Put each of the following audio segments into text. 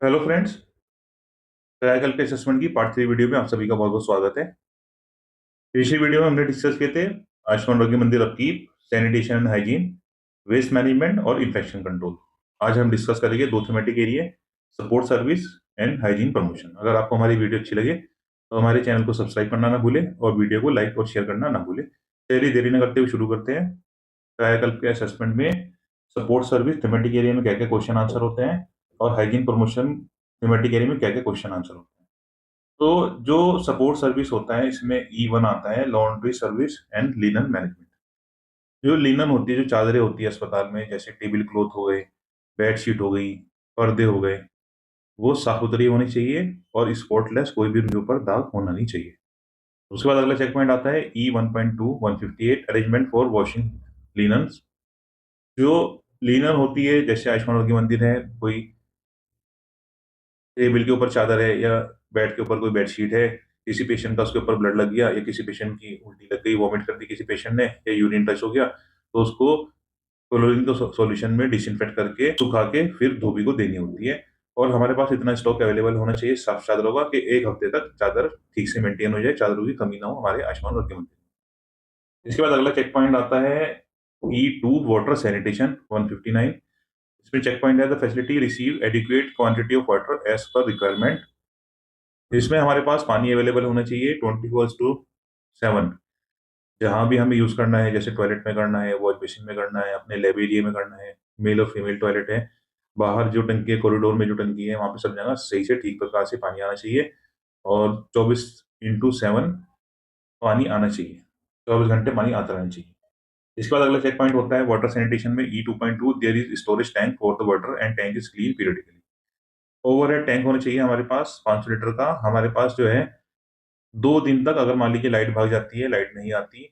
Hello friends. कायाकल्प के assessment की पार्ट 3 वीडियो में आप सभी का बहुत बहुत स्वागत है। पिछली वीडियो में हमने डिस्कस किए थे Ayushman Arogya Mandir upkeep, sanitation and hygiene, waste management और इन्फेक्शन कंट्रोल। आज हम डिस्कस करेंगे दो thematic area, support service and hygiene promotion. अगर आपको हमारी वीडियो अच्छी लगे तो हमारे चैनल को सब्सक्राइब करना ना भूलें और वीडियो को लाइक और शेयर करना ना भूलें। चलिए देरी न करते हुए शुरू करते हैं। कायाकल्प के असेसमेंट में सपोर्ट सर्विस थीमेटिक एरिया में क्या क्या क्वेश्चन आंसर होते हैं और हाइजीन प्रमोशन थीमेटिक एरिया में क्या क्या क्वेश्चन आंसर होते हैं। तो जो सपोर्ट सर्विस होता है इसमें E1 आता है, laundry service and linen management. जो लिनन होती है, जो चादरें होती है अस्पताल में, जैसे टेबल क्लॉथ हो गए, बेडशीट हो गई, पर्दे हो गए, वो साफ सुथरी होनी चाहिए और स्पॉटलेस, कोई भी उनके ऊपर दाग होना नहीं चाहिए। उसके बाद अगला चेक पॉइंट आता है E1.2 158 arrangement for washing linens. जो लिनन होती है, जैसे आयुष्मान की मंदिर है, कोई टेबल के ऊपर चादर है या बेड के ऊपर कोई बेडशीट है, किसी पेशेंट का उसके ऊपर ब्लड लग गया या किसी पेशेंट की उल्टी लग गई, वॉमिट कर दी किसी पेशेंट ने या यूरिन टच हो गया, तो उसको क्लोरीन के सॉल्यूशन में डिसइंफेक्ट करके सुखा के फिर धोबी को देनी होती है। और हमारे पास इतना स्टॉक अवेलेबल होना चाहिए साफ चादरों का कि एक हफ्ते तक चादर ठीक से मेंटेन हो जाए, चादरों की कमी ना हो हमारे आयुष्मान आरोग्य मंदिर में। इसके बाद अगला चेक पॉइंट आता है E2 वाटर सैनिटेशन 159। इसमें चेक पॉइंट है, the facility receive adequate quantity of water as per requirement. इसमें हमारे पास पानी अवेलेबल होना चाहिए 24/7। जहां भी हमें यूज करना है, जैसे टॉयलेट में करना है, वॉश बेसिन में करना है, अपने लैब एरिया में करना है, मेल और फीमेल टॉयलेट है, बाहर जो टंकी है, कॉरिडोर में जो टंकी है, वहां पे सब जगह सही से ठीक प्रकार से पानी आना चाहिए और 24/7 पानी आना चाहिए, 24 घंटे पानी आता रहना चाहिए। इसके बाद अगला चेक पॉइंट होता है वाटर सैनिटेशन में E2.2, there is storage tank for the water and tank is clean periodically. Overhead tank होना चाहिए हमारे पास 500 लीटर का। हमारे पास जो है 2 दिन तक, अगर मान लीजिए लाइट भाग जाती है, लाइट नहीं आती,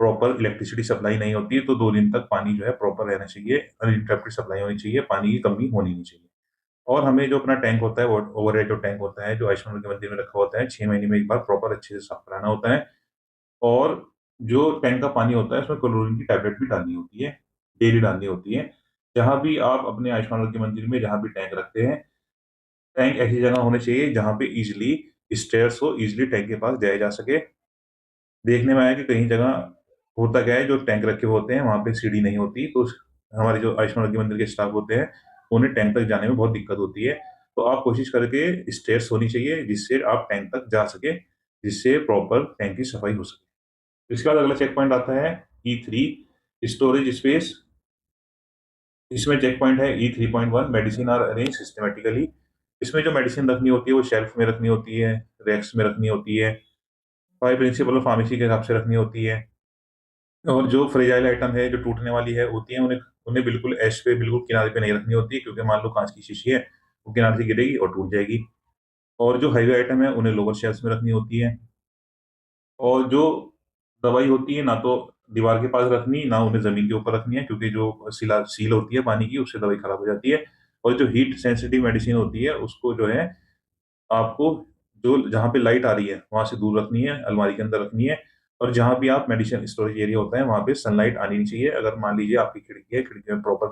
प्रॉपर इलेक्ट्रिसिटी सप्लाई नहीं होती है, तो 2 दिन तक पानी जो है प्रॉपर रहना चाहिए, अनइंटरप्टेड सप्लाई होनी चाहिए, पानी की कमी होनी नहीं चाहिए। और हमें जो अपना टैंक होता है, वो ओवरहेड जो टैंक होता है, जो आयुष्मान के मंदिर में रखा होता है, 6 महीने में एक बार प्रॉपर अच्छे से साफ कराना होता है। और जो टैंक का पानी होता है, उसमें क्लोरीन की टैबलेट भी डालनी होती है, डेली डालनी होती है। जहां भी आप अपने आयुष्मान के मंदिर में जहां भी टैंक रखते हैं, टैंक ऐसी जगह होने चाहिए जहां पे इजिली स्टेयर्स हो, इजिली टैंक के पास जाया जा सके। देखने में आया कि कहीं जगह होता क्या है, जो टैंक रखे हुए होते हैं वहां पे सीढ़ी नहीं होती, तो हमारे जो आयुष्मान आरोग्य मंदिर के स्टाफ होते हैं, उन्हें टैंक तक जाने में बहुत दिक्कत होती है। तो आप कोशिश करके स्टेयर्स होनी चाहिए जिससे आप टैंक तक जा सके, जिससे प्रॉपर टैंक की सफाई हो सके। इसके बाद अगला चेक पॉइंट आता है E3 स्टोरेज स्पेस। इसमें चेक पॉइंट है E3.1 medicine are arrange systematically. इसमें जो मेडिसिन रखनी होती है वो शेल्फ में रखनी होती है, रैक्स में रखनी होती है, 5 प्रिंसिपल ऑफ फार्मेसी के हिसाब से रखनी होती है। और जो फ्रेजाइल आइटम है, जो टूटने वाली है होती है, उन्हें उन्हें बिल्कुल ऐश पे, बिल्कुल किनारे पे नहीं रखनी होती है, क्योंकि मान लो कांच की शीशी है, वो किनारे से गिरेगी और टूट जाएगी। और जो हैवी आइटम है उन्हें लोअर शेल्फ में रखनी होती है। और जो दवाई होती है, ना तो दीवार के पास रखनी, ना उन्हें जमीन के ऊपर रखनी है, क्योंकि जो सिला सील होती है पानी की, उससे दवाई खराब हो जाती है। और जो हीट सेंसिटिव मेडिसिन होती है, उसको जो है आपको, जो जहाँ पे लाइट आ रही है वहां से दूर रखनी है, अलमारी के अंदर रखनी है। और जहां भी आप मेडिसिन स्टोरेज एरिया होता है, वहां पे सनलाइट आनी नहीं चाहिए। अगर मान लीजिए आपकी खिड़की है, खिड़की में प्रॉपर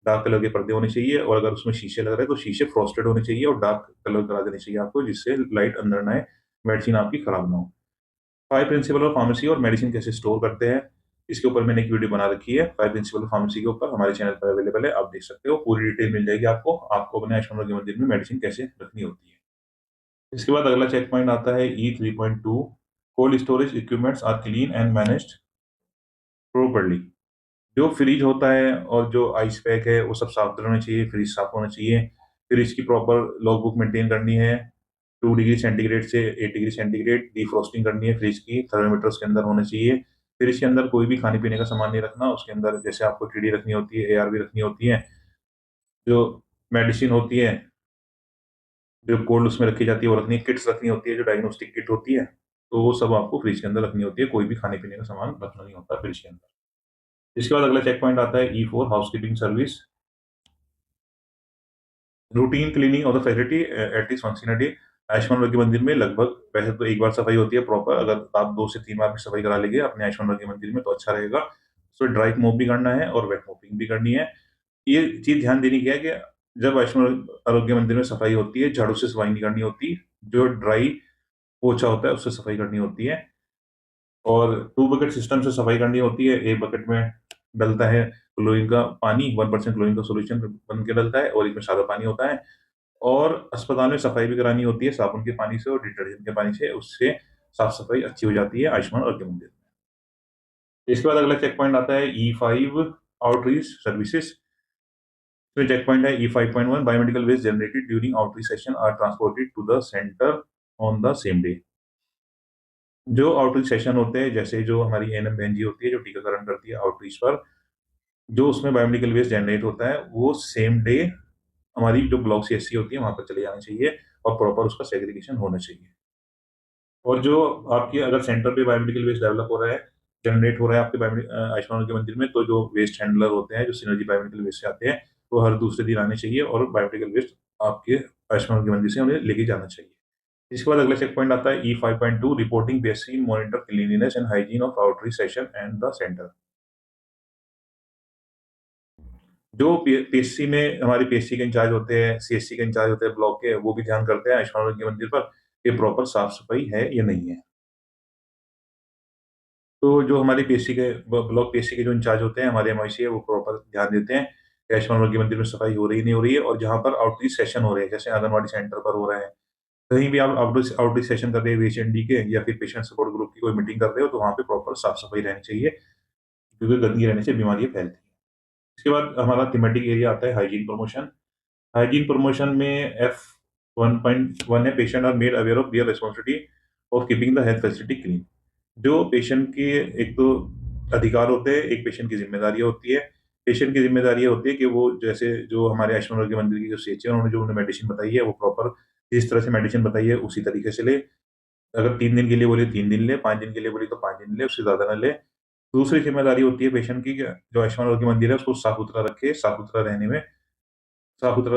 डार्क कलर के पर्दे होने चाहिए, और अगर उसमें शीशे लग रहे हैं तो शीशे फ्रॉस्टेड होने चाहिए और डार्क कलर करा देने चाहिए आपको, जिससे लाइट अंदर ना आए, मेडिसिन आपकी खराब ना हो। 5 प्रिंसिपल ऑफ फार्मेसी और मेडिसिन कैसे स्टोर करते हैं, इसके ऊपर मैंने एक वीडियो बना रखी है। 5 प्रिंसिपल ऑफ फार्मेसी के ऊपर हमारे चैनल पर अवेलेबल है, आप देख सकते हो, पूरी डिटेल मिल जाएगी आपको, आपको अपने आयुष्मान के मंदिर में मेडिसिन कैसे रखनी होती है। इसके बाद अगला चेक पॉइंट आता है E3.2 cold storage equipments are clean and managed properly. जो फ्रिज होता है और जो आइस पैक है, वो सब साफ होना चाहिए, फ्रिज साफ होना चाहिए। फ्रिज की प्रॉपर लॉग बुक मेंटेन करनी है, 2 डिग्री सेंटीग्रेड से 8 डिग्री सेंटीग्रेड डिफ्रोस्टिंग करनी है फ्रिज की, थर्मामीटर उसके अंदर होना चाहिए। फ्रिज के अंदर कोई भी खाने पीने का सामान नहीं रखना, उसके अंदर जैसे आपको टीडी रखनी होती है, ARV रखनी होती है, जो मेडिसिन होती है, जो कोल्ड उसमें रखी जाती है वो रखनी है, किट्स रखनी होती है, जो डायग्नोस्टिक किट होती है, तो वो सब आपको फ्रिज के अंदर रखनी होती है। कोई भी खाने पीने का सामान रखना नहीं होता फ्रिज के अंदर। इसके बाद अगला चेक पॉइंट आता है E4 housekeeping service, routine cleaning of the facility at least once in a day. Ayushman Arogya Mandir में लगभग, वैसे तो एक बार सफाई होती है प्रॉपर, अगर आप 2 से 3 बार भी सफाई करा लेंगे अपने आयुष्मान आरोग्य मंदिर में तो अच्छा रहेगा। उसमें ड्राई मॉप भी करना है और वेट मॉपिंग भी करनी है। ये चीज ध्यान देने की है कि जब आयुष्मान आरोग्य मंदिर में सफाई होती है, झाड़ू से सफाई नहीं करनी होती, जो ड्राई पोछा होता है उससे सफाई करनी होती है। और 2 बकेट सिस्टम से सफाई करनी होती है। एक बकेट में डलता है क्लोरीन का पानी, 1% क्लोरीन का सॉल्यूशन बन के डलता है और इसमें सादा पानी होता है। और अस्पताल में सफाई भी करानी होती है साबुन के पानी से और डिटर्जेंट के पानी से, उससे साफ-सफाई अच्छी हो जाती है आयुष्मान आरोग्य मंदिर में। इसके बाद अगला चेक पॉइंट आता है E5 आउटरीच सर्विसेज। इसमें चेक पॉइंट है E5.1 biomedical waste generated during outreach session are transported to the centre on the same day. जो आउटरीच सेशन होते हैं, जैसे जो हमारी एएनएम बहन जी होती है जो टीकाकरण करती है आउटरीच पर, जो उसमें बायोमेडिकल वेस्ट जनरेट होता है वो सेम डे हमारी जो ब्लॉक सीएचसी होती है वहां पर चले जाना चाहिए और प्रॉपर उसका सेग्रीगेशन होना चाहिए। और जो आपकी अगर सेंटर पे बायोमेडिकल वेस्ट डेवलप हो रहा है, जनरेट हो रहा है आपके आयुष्मान के मंदिर में, तो जो वेस्ट हैंडलर होते हैं जो सिनर्जी बायोमेडिकल वेस्ट से आते हैं, वो हर दूसरे दिन आने चाहिए और बायोमेडिकल वेस्ट आपके आयुष्मान के मंदिर से उन्हें लेके जाना चाहिए। इसके बाद अगला चेक पॉइंट आता है E5.2 reporting basin monitor cleanliness and hygiene of outreach session and the centre. जो पीएससी में हमारे पीएससी के इंचार्ज होते हैं, सीएससी के इंचार्ज होते हैं ब्लॉक के, वो भी ध्यान करते हैं आयुष्मान के मंदिर पर कि प्रॉपर साफ सफाई है या नहीं है। तो जो हमारे पीएससी के ब्लॉक पीएससी के जो इंचार्ज होते हैं, हमारे एमआईसी है, वो प्रॉपर ध्यान देते हैं कि आयुष्मान आरोग्य मंदिर में सफाई हो रही नहीं हो रही है। और जहाँ पर आउटरीच सेशन हो रहे हैं, जैसे आंगनबाड़ी सेंटर पर हो रहे हैं, कहीं भी आप आउटरीच सेशन कर रहे हैं वीएचएनडी के या फिर पेशेंट सपोर्ट ग्रुप की कोई मीटिंग कर रहे हो, तो वहाँ पे प्रॉपर साफ सफाई रहनी चाहिए, क्योंकि गंदगी रहने से बीमारियां फैलती हैं। इसके बाद हमारा थीमेटिक एरिया आता है हाइजीन प्रमोशन। हाइजीन प्रमोशन में F1.1 है patient are made aware of their responsibility of keeping the health facility clean. जो पेशेंट के एक तो अधिकार होते हैं, एक पेशेंट की ज़िम्मेदारी होती है। पेशेंट की ज़िम्मेदारी ये होती है कि वो जैसे जो हमारे आयुष्मान आरोग्य मंदिर की जो सीएचसी है, उन्होंने जो उन्हें मेडिसिन बताई है, वो प्रॉपर जिस तरह से मेडिसिन बताई है, उसी तरीके से ले। अगर 3 दिन के लिए बोली 3 दिन ले, 5 दिन के लिए बोली तो 5 दिन ले, उससे ज़्यादा ना ले। दूसरी ज़िम्मेदारी होती है पेशेंट की कि जो आयुष्मान आरोग्य मंदिर है, उसको साफ-सुथरा रखे, साफ-सुथरा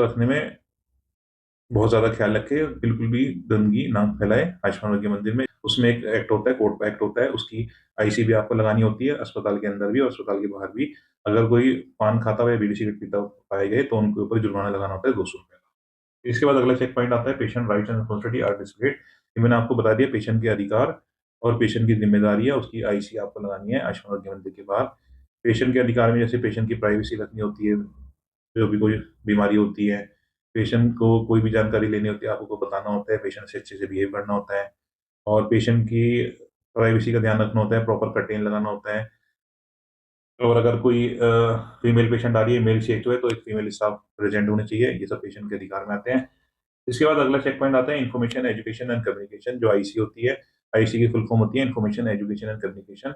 रखने में बहुत ज़्यादा ख्याल रखे, बिल्कुल भी गंदगी ना फैलाए आयुष्मान आरोग्य मंदिर में। उसमें एक एक्ट होता है, कोर्ट एक्ट होता है, उसकी आईसी भी आपको लगानी होती है, अस्पताल के अंदर भी और अस्पताल के बाहर भी। अगर कोई पान खाता हुआ या बीड़ी सिगरेट पीता हुआ पाए गए, तो उनके ऊपर जुर्माना लगाना होता है ₹200 का। इसके बाद अगला चेक पॉइंट आता है patient rights and responsibility are displayed. ये मैंने आपको बता दिया पेशेंट के अधिकार और पेशेंट की ज़िम्मेदारियाँ, उसकी आईसी आपको लगानी है आयुष्मान आरोग्य मंदिर के बाहर। पेशेंट के अधिकार में जैसे पेशेंट की प्राइवेसी रखनी होती है, जो भी कोई बीमारी होती है, पेशेंट को कोई भी जानकारी लेनी होती है, आपको बताना होता है, पेशेंट से अच्छे से बिहेव करना होता है और पेशेंट की प्राइवेसी का ध्यान रखना होता है, प्रॉपर कर्टेन लगाना होता है। और अगर कोई फीमेल पेशेंट आ रही है, मेल सीएचओ है, तो एक फीमेल स्टाफ प्रेज़ेंट होने चाहिए। ये सब पेशेंट के अधिकार में आते हैं। इसके बाद अगला चेक पॉइंट आता है इन्फॉर्मेशन, एजुकेशन एंड कम्युनिकेशन। जो आईसी होती है, आईसी की फुल फॉर्म होती है इन्फॉर्मेशन, एजुकेशन एंड कम्युनिकेशन।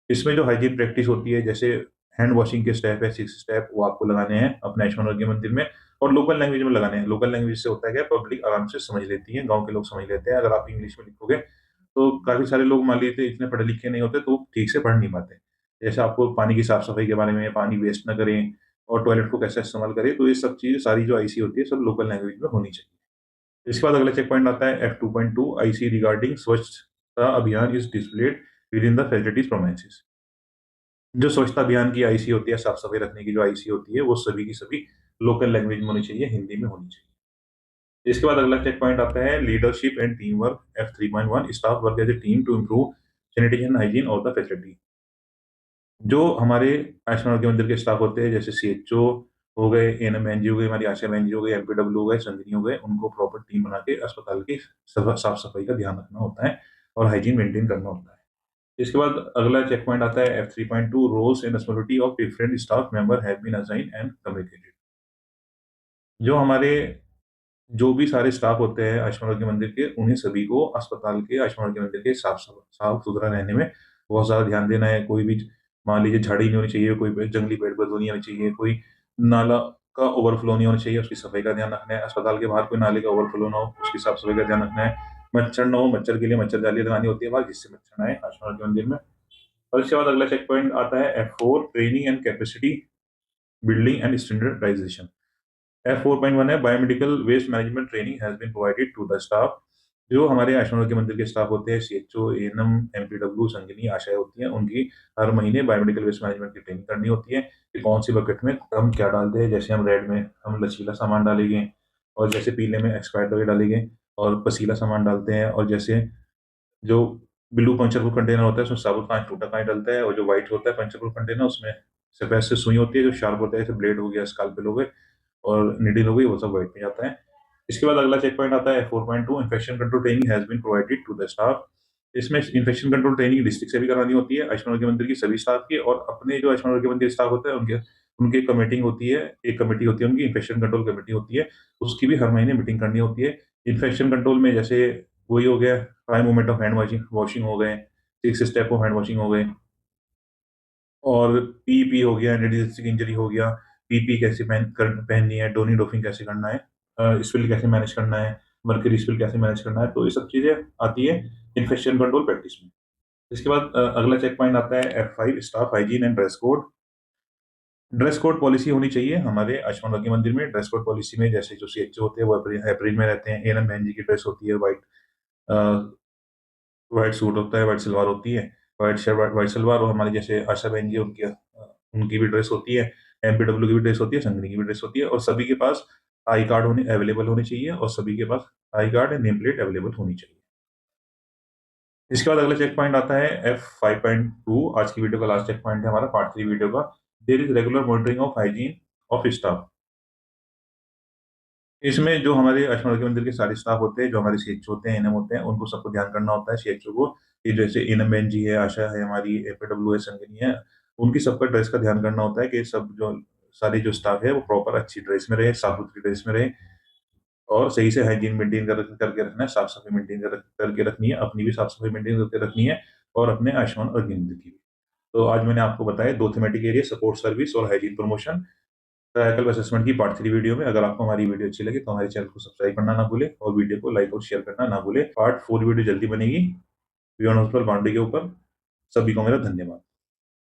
इसमें जो हाइजीन प्रैक्टिस होती है, जैसे हैंड वॉशिंग के स्टेप है, 6 स्टेप, वो आपको लगाने हैं अपने आयुष्मान आरोग्य मंदिर में और लोकल लैंग्वेज में लगाने हैं। लोकल लैंग्वेज से होता है क्या, पब्लिक आराम से समझ लेती है, गाँव के लोग समझ लेते हैं। अगर आप इंग्लिश में लिखोगे, तो काफ़ी सारे लोग मान लीजिए इतने पढ़े लिखे नहीं होते, तो ठीक से पढ़ नहीं पाते। जैसे आपको पानी की साफ-सफाई के बारे में, पानी वेस्ट ना करें और टॉयलेट को कैसे इस्तेमाल करें, तो ये सब चीज़ें सारी जो आईसी होती है, सब लोकल लैंग्वेज में होनी चाहिए। इसके बाद अगला चेक पॉइंट आता है F2.2 IC regarding Swachhata Abhiyan is displayed within the facilities promises. जो स्वच्छता अभियान की आईसी होती है, साफ सफाई रखने की जो आईसी होती है, वो सभी की सभी लोकल लैंग्वेज में होनी चाहिए, हिंदी में होनी चाहिए। इसके बाद अगला चेक पॉइंट आता है leadership and team work F3.1 staff work as a team to improve sanitation hygiene of the facility. जो हमारे आयुष्मान आरोग्य मंदिर के स्टाफ होते हैं, जैसे सीएचओ हो गए, एएनएम एनजी हो गई, हमारी आशा एनजी हो गई, एमपीडब्ल्यू हो गए, संगिनी हो गए, उनको प्रॉपर टीम बना के अस्पताल की साफ सफाई का ध्यान रखना होता है और हाइजीन मेंटेन करना होता है। इसके बाद अगला चेक पॉइंट आता है F3.2 roles and responsibility of different staff member have been assigned and communicated. जो हमारे जो भी सारे स्टाफ होते हैं आयुष्मान आरोग्य मंदिर के, उन्हें सभी को अस्पताल के आयुष्मान आरोग्य मंदिर के साफ-सुथरा रहने में बहुत ज़्यादा ध्यान देना है। कोई भी मान लीजिए झाड़ी नहीं होनी चाहिए, कोई जंगली पेड़-पौधे नहीं होने चाहिए, कोई नाला का ओवरफ्लो नहीं होना चाहिए, उसकी सफाई का ध्यान रखना है। अस्पताल के बाहर कोई नाले का ओवरफ्लो ना हो, उसकी साफ-सफाई का ध्यान रखना है। मच्छर ना हो, मच्छर के लिए मच्छर जाली लगानी होती है बाहर, जिससे मच्छर ना आए आयुष्मान आरोग्य मंदिर में। और इसके बाद अगला चेक पॉइंट आता है F4 training and capacity building and standardization. F4.1 है biomedical waste management training has been provided to the staff जो हमारे आयुष्मान आरोग्य मंदिर के स्टाफ होते हैं, सीएचओ, एएनएम, एमपीडब्ल्यू, संगिनी, आशाएँ होती हैं, उनकी हर महीने बायोमेडिकल वेस्ट मैनेजमेंट की ट्रेनिंग करनी होती है कि कौन-सी बकेट में हम क्या डालते हैं। जैसे हम रेड में हम लचीला सामान डालेंगे और जैसे पीले में एक्सपायर्ड दवाई डालेंगे और पसीला सामान डालते हैं, और जैसे जो ब्लू पंचर प्रूफ कंटेनर होता है, उसमें साबुत काँच, टूटा काँच डलता है, और जो व्हाइट होता है पंचर प्रूफ कंटेनर, उसमें सफेद से सुई होती है जो शार्प होता है, जैसे ब्लेड हो गया, स्कालपेल हो गए और नीडल हो गई, वो सब व्हाइट में जाता है। इसके बाद अगला चेक पॉइंट आता है 4.2, infection control training has been provided to the staff. इसमें इन्फेक्शन कंट्रोल ट्रेनिंग डिस्ट्रिक्ट से भी करानी होती है, आयुष्मान आरोग्य मंदिर की सभी स्टाफ की, और अपने जो आयुष्मान आरोग्य मंदिर स्टाफ होता है उनके उनकी एक मीटिंग होती है, एक कमेटी होती है उनकी, इन्फेक्शन कंट्रोल कमेटी होती है, उसकी भी हर महीने मीटिंग करनी होती है। इन्फेक्शन कंट्रोल में जैसे वही हो गया, 5 movement of hand washing washing हो गए, 6 स्टेप ऑफ हैंड वॉशिंग हो गए, और पीईपी हो गया, एंटी इंजरी हो गया, पीपी कैसे पहननी है, डोनी डोपिंग कैसे करना है, स्पिल कैसे मैनेज करना है, मर्करी स्पिल कैसे मैनेज करना है, तो ये सब चीज़ें आती है इन्फेक्शन कंट्रोल प्रैक्टिस में। इसके बाद अगला चेक पॉइंट आता है F5, staff hygiene and dress code. Dress code policy होनी चाहिए हमारे आयुष्मान आरोग्य मंदिर में। ड्रेस कोड पॉलिसी में जैसे जो सीएचओ होते हैं वो अप्रैल में रहते हैं, एएनएम बहन जी की ड्रेस होती है व्हाइट, अ, व्हाइट सूट होता है, व्हाइट सलवार होती है, व्हाइट शर्ट, व्हाइट सलवार, और हमारी जैसे आशा बहन जी उनकी भी ड्रेस होती है, एमपीडब्ल्यू की भी ड्रेस होती है, संगनी की भी ड्रेस होती है, और सभी के पास आई कार्ड होने अवेलेबल होने चाहिए, और सभी के पास I card and name plate available होनी चाहिए। इसके बाद अगला चेक पॉइंट आता है F5.2, आज की वीडियो का लास्ट चेक पॉइंट है हमारा पार्ट 3 वीडियो का। There is regular monitoring of hygiene of staff. इसमें जो हमारे आयुष्मान आरोग्य मंदिर के सारे स्टाफ होते हैं, जो हमारे सीएचओ होते हैं, एएनएम होते हैं, उनको सबको ध्यान करना होता है सीएचओ को, कि जैसे एएनएम बहन जी है, आशा है हमारी, एपीडब्ल्यू है, संगिनी है, उनकी सबका ड्रेस का ध्यान करना होता है कि सब जो सारी जो स्टाफ है वो प्रॉपर अच्छी ड्रेस में रहे, साफ-सुथरी ड्रेस में रहे, और सही से हाइजीन मेंटेन करके रखना है, साफ-सफाई मेंटेन करके रखनी है, अपनी भी साफ-सफाई मेंटेन करके रखनी है, और अपने आयुष्मान आरोग्य मंदिर की भी। तो आज मैंने आपको बताया 2 थीमेटिक एरिया, सपोर्ट सर्विस और हाइजीन प्रमोशन, ट्रायकल असेसमेंट की पार्ट 3 वीडियो में। अगर आपको हमारी वीडियो अच्छी लगी तो हमारे चैनल को सब्सक्राइब करना ना भूलें, और वीडियो को लाइक और शेयर करना ना भूलें। पार्ट 4 वीडियो जल्दी बनेगी बियॉन्ड हॉस्पिटल बाउंड्री के ऊपर। सभी को मेरा धन्यवाद।